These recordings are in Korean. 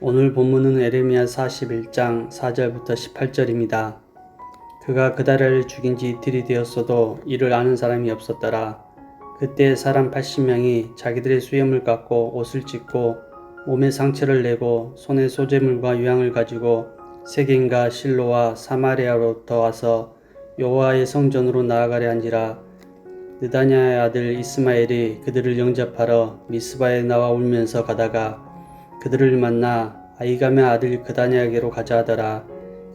오늘 본문은 에레미야 41장 4절부터 18절입니다. 그가 그다라를 죽인 지 이틀이 되었어도 이를 아는 사람이 없었더라. 그때 사람 80명이 자기들의 수염을 깎고 옷을 찢고 몸에 상처를 내고 손에 소재물과 유향을 가지고 세겜과 실로와 사마리아로부터 와서 여호와의 성전으로 나아가려 한지라. 느다냐의 아들 이스마엘이 그들을 영접하러 미스바에 나와 울면서 가다가 그들을 만나 아히감의 아들 그다냐에게로 가자 하더라.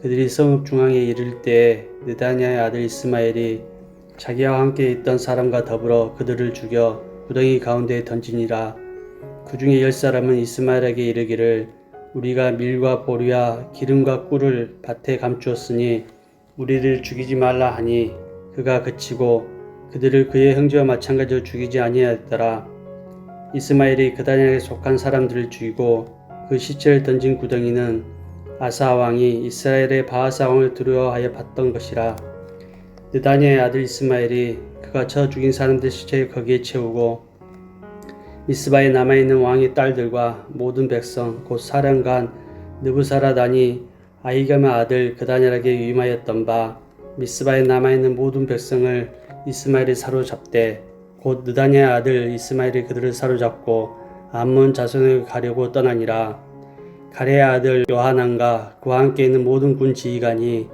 그들이 성읍 중앙에 이를 때에 느다냐의 아들 이스마엘이 자기와 함께 있던 사람과 더불어 그들을 죽여 구덩이 가운데에 던지니라. 그 중에 10사람은 이스마엘에게 이르기를 우리가 밀과 보리와 기름과 꿀을 밭에 감추었으니 우리를 죽이지 말라 하니 그가 그치고 그들을 그의 형제와 마찬가지로 죽이지 아니하였더라. 이스마엘이 그다냐에 속한 사람들을 죽이고 그 시체를 던진 구덩이는 아사 왕이 이스라엘의 바하사 왕을 두려워하여 봤던 것이라. 느다냐의 아들 이스마엘이 그가 쳐 죽인 사람들 시체를 거기에 채우고 미스바에 남아있는 왕의 딸들과 모든 백성 곧 사령관 느부사라단이 아히감의 아들 그다냐에게 위임하였던 바 미스바에 남아있는 모든 백성을 이스마엘이 사로잡되 곧 느다냐의 아들 이스마엘이 그들을 사로잡고 암몬 자손에게 가려고 떠나니라. 가레의 아들 요하난과 그와 함께 있는 모든 군 지휘관이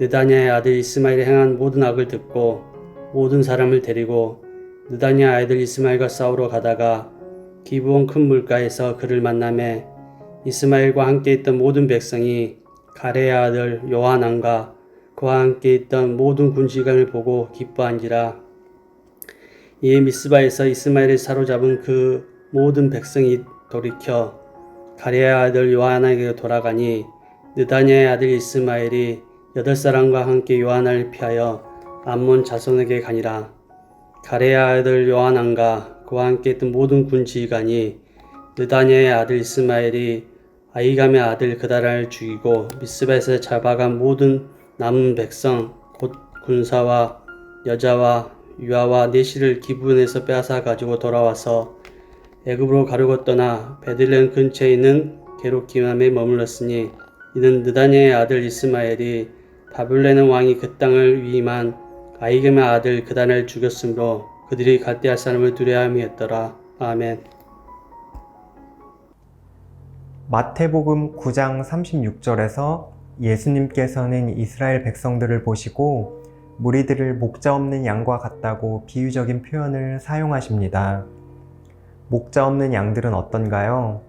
느다냐의 아들 이스마엘이 행한 모든 악을 듣고 모든 사람을 데리고 느다냐의 아들 이스마엘과 싸우러 가다가 기브온 큰 물가에서 그를 만나매 이스마엘과 함께 있던 모든 백성이 가레의 아들 요하난과 그와 함께 있던 모든 군 지휘관을 보고 기뻐한지라. 이에 미스바에서 이스마엘을 사로잡은 그 모든 백성이 돌이켜 가레의 아들 요하나에게 돌아가니 느다냐의 아들 이스마엘이 8사람과 함께 요하나를 피하여 암몬 자손에게 가니라. 가레의 아들 요하난과 그와 함께 있던 모든 군 지휘관이 느다냐의 아들 이스마엘이 아히감의 아들 그다라를 죽이고 미스바에서 잡아간 모든 남은 백성 곧 군사와 여자와 유아와 내시를 기브온에서 빼앗아 가지고 돌아와서 애굽으로 가려고 떠나 베들레헴 근처에 있는 게루기맘에 머물렀으니 이는 느다냐의 아들 이스마엘이 바벨론 왕이 그 땅을 위임한 아히감의 아들 그다라를 죽였으므로 그들이 갈대아 사람을 두려워함이었더라. 아멘. 마태복음 9장 36절에서 예수님께서는 이스라엘 백성들을 보시고 무리들을 목자 없는 양과 같다고 비유적인 표현을 사용하십니다. 목자 없는 양들은 어떤가요?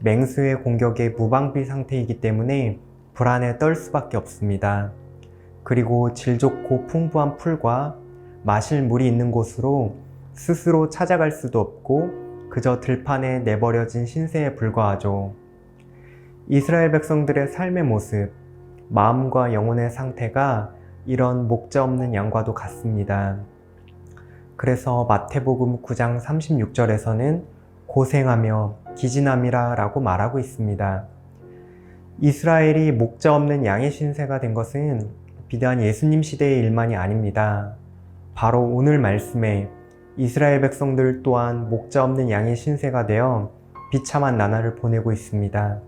맹수의 공격에 무방비 상태이기 때문에 불안에 떨 수밖에 없습니다. 그리고 질 좋고 풍부한 풀과 마실 물이 있는 곳으로 스스로 찾아갈 수도 없고 그저 들판에 내버려진 신세에 불과하죠. 이스라엘 백성들의 삶의 모습, 마음과 영혼의 상태가 이런 목자 없는 양과도 같습니다. 그래서 마태복음 9장 36절에서는 고생하며 기진함이라 라고 말하고 있습니다. 이스라엘이 목자 없는 양의 신세가 된 것은 비단 예수님 시대의 일만이 아닙니다. 바로 오늘 말씀에 이스라엘 백성들 또한 목자 없는 양의 신세가 되어 비참한 나날을 보내고 있습니다.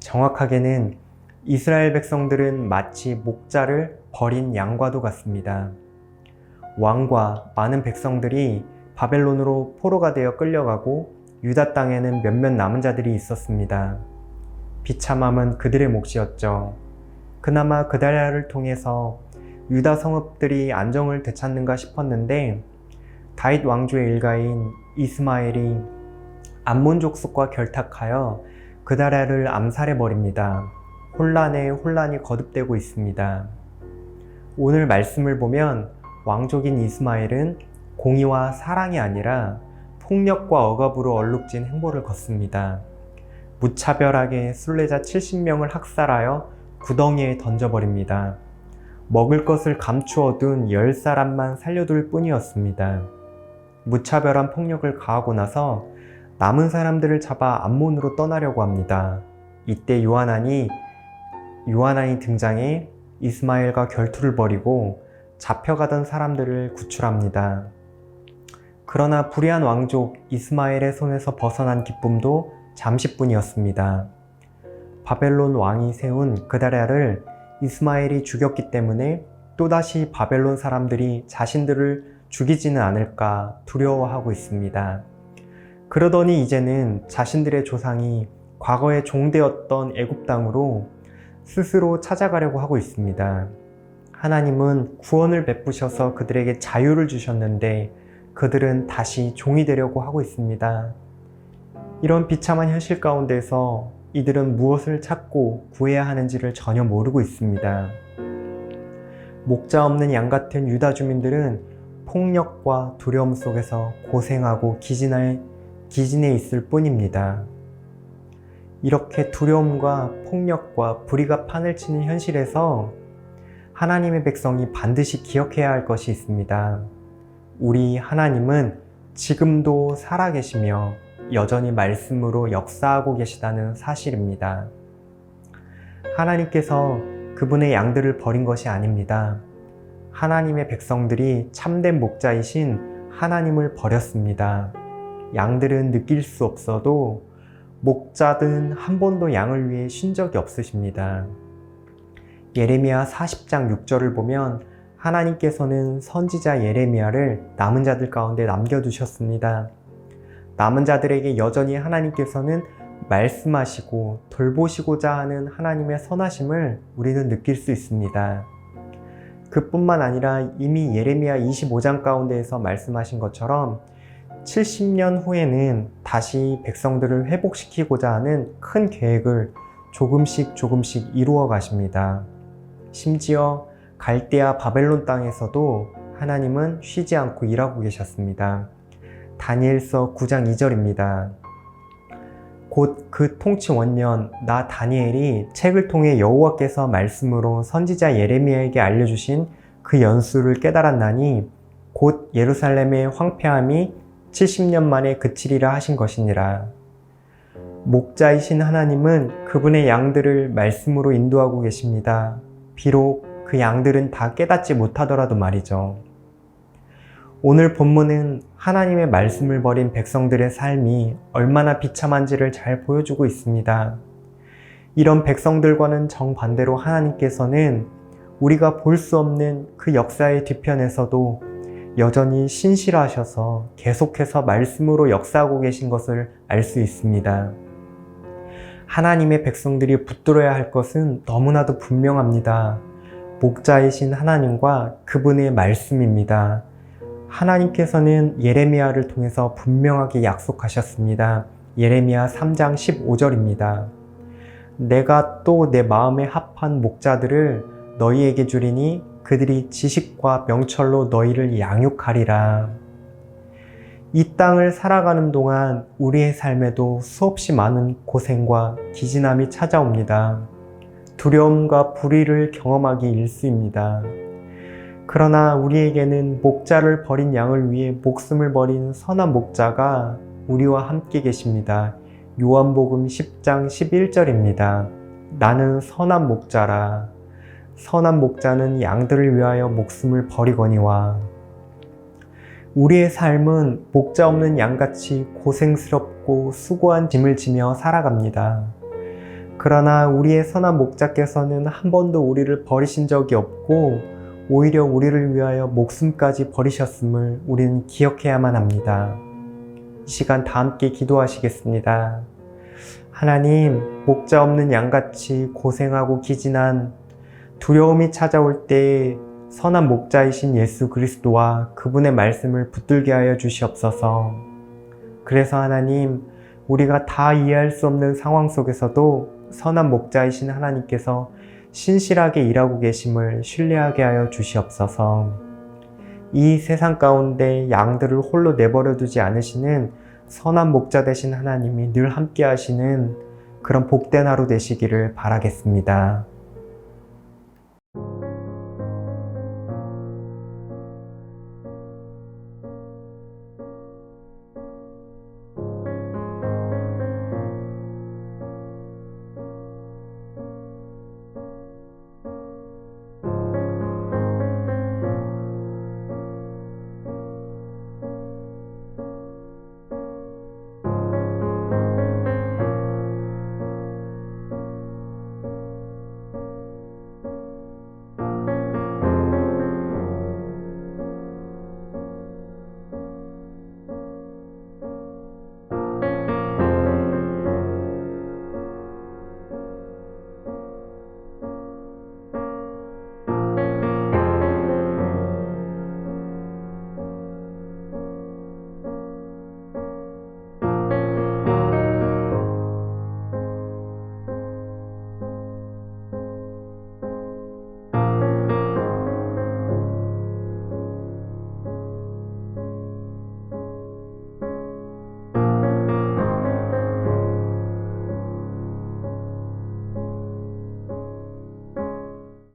정확하게는 이스라엘 백성들은 마치 목자를 버린 양과도 같습니다. 왕과 많은 백성들이 바벨론으로 포로가 되어 끌려가고 유다 땅에는 몇몇 남은 자들이 있었습니다. 비참함은 그들의 몫이었죠. 그나마 그다랴를 통해서 유다 성읍들이 안정을 되찾는가 싶었는데 다윗 왕조의 일가인 이스마엘이 암몬 족속과 결탁하여 그다랴를 암살해버립니다. 혼란에 혼란이 거듭되고 있습니다. 오늘 말씀을 보면 왕족인 이스마엘은 공의와 사랑이 아니라 폭력과 억압으로 얼룩진 행보를 걷습니다. 무차별하게 순례자 70명을 학살하여 구덩이에 던져버립니다. 먹을 것을 감추어둔 10사람만 살려둘 뿐이었습니다. 무차별한 폭력을 가하고 나서 남은 사람들을 잡아 암몬으로 떠나려고 합니다. 이때 요하난이 등장해 이스마엘과 결투를 벌이고 잡혀가던 사람들을 구출합니다. 그러나 불의한 왕족 이스마엘의 손에서 벗어난 기쁨도 잠시뿐이었습니다. 바벨론 왕이 세운 그다랴를 이스마엘이 죽였기 때문에 또다시 바벨론 사람들이 자신들을 죽이지는 않을까 두려워하고 있습니다. 그러더니 이제는 자신들의 조상이 과거에 종되었던 애굽 땅으로 스스로 찾아가려고 하고 있습니다. 하나님은 구원을 베푸셔서 그들에게 자유를 주셨는데 그들은 다시 종이 되려고 하고 있습니다. 이런 비참한 현실 가운데서 이들은 무엇을 찾고 구해야 하는지를 전혀 모르고 있습니다. 목자 없는 양 같은 유다 주민들은 폭력과 두려움 속에서 고생하고 기진해 있을 뿐입니다. 이렇게 두려움과 폭력과 불의가 판을 치는 현실에서 하나님의 백성이 반드시 기억해야 할 것이 있습니다. 우리 하나님은 지금도 살아계시며 여전히 말씀으로 역사하고 계시다는 사실입니다. 하나님께서 그분의 양들을 버린 것이 아닙니다. 하나님의 백성들이 참된 목자이신 하나님을 버렸습니다. 양들은 느낄 수 없어도 목자든 한 번도 양을 위해 쉰 적이 없으십니다. 예레미야 40장 6절을 보면 하나님께서는 선지자 예레미야를 남은 자들 가운데 남겨두셨습니다. 남은 자들에게 여전히 하나님께서는 말씀하시고 돌보시고자 하는 하나님의 선하심을 우리는 느낄 수 있습니다. 그뿐만 아니라 이미 예레미야 25장 가운데에서 말씀하신 것처럼 70년 후에는 다시 백성들을 회복시키고자 하는 큰 계획을 조금씩 이루어 가십니다. 심지어 갈대아 바벨론 땅에서도 하나님은 쉬지 않고 일하고 계셨습니다. 다니엘서 9장 2절입니다. 곧 그 통치 원년 나 다니엘이 책을 통해 여호와께서 말씀으로 선지자 예레미야에게 알려주신 그 연수를 깨달았나니 곧 예루살렘의 황폐함이 70년 만에 그치리라 하신 것이니라. 목자이신 하나님은 그분의 양들을 말씀으로 인도하고 계십니다. 비록 그 양들은 다 깨닫지 못하더라도 말이죠. 오늘 본문은 하나님의 말씀을 버린 백성들의 삶이 얼마나 비참한지를 잘 보여주고 있습니다. 이런 백성들과는 정반대로 하나님께서는 우리가 볼 수 없는 그 역사의 뒤편에서도 여전히 신실하셔서 계속해서 말씀으로 역사하고 계신 것을 알 수 있습니다. 하나님의 백성들이 붙들어야 할 것은 너무나도 분명합니다. 목자이신 하나님과 그분의 말씀입니다. 하나님께서는 예레미야를 통해서 분명하게 약속하셨습니다. 예레미야 3장 15절입니다. 내가 또 내 마음에 합한 목자들을 너희에게 주리니 그들이 지식과 명철로 너희를 양육하리라. 이 땅을 살아가는 동안 우리의 삶에도 수없이 많은 고생과 기진함이 찾아옵니다. 두려움과 불의를 경험하기 일쑤입니다. 그러나 우리에게는 목자를 버린 양을 위해 목숨을 버린 선한 목자가 우리와 함께 계십니다. 요한복음 10장 11절입니다. 나는 선한 목자라. 선한 목자는 양들을 위하여 목숨을 버리거니와. 우리의 삶은 목자 없는 양같이 고생스럽고 수고한 짐을 지며 살아갑니다. 그러나 우리의 선한 목자께서는 한 번도 우리를 버리신 적이 없고 오히려 우리를 위하여 목숨까지 버리셨음을 우리는 기억해야만 합니다. 이 시간 다 함께 기도하시겠습니다. 하나님, 목자 없는 양같이 고생하고 기진한 두려움이 찾아올 때에 선한 목자이신 예수 그리스도와 그분의 말씀을 붙들게 하여 주시옵소서. 그래서 하나님, 우리가 다 이해할 수 없는 상황 속에서도 선한 목자이신 하나님께서 신실하게 일하고 계심을 신뢰하게 하여 주시옵소서. 이 세상 가운데 양들을 홀로 내버려 두지 않으시는 선한 목자 되신 하나님이 늘 함께 하시는 그런 복된 하루 되시기를 바라겠습니다.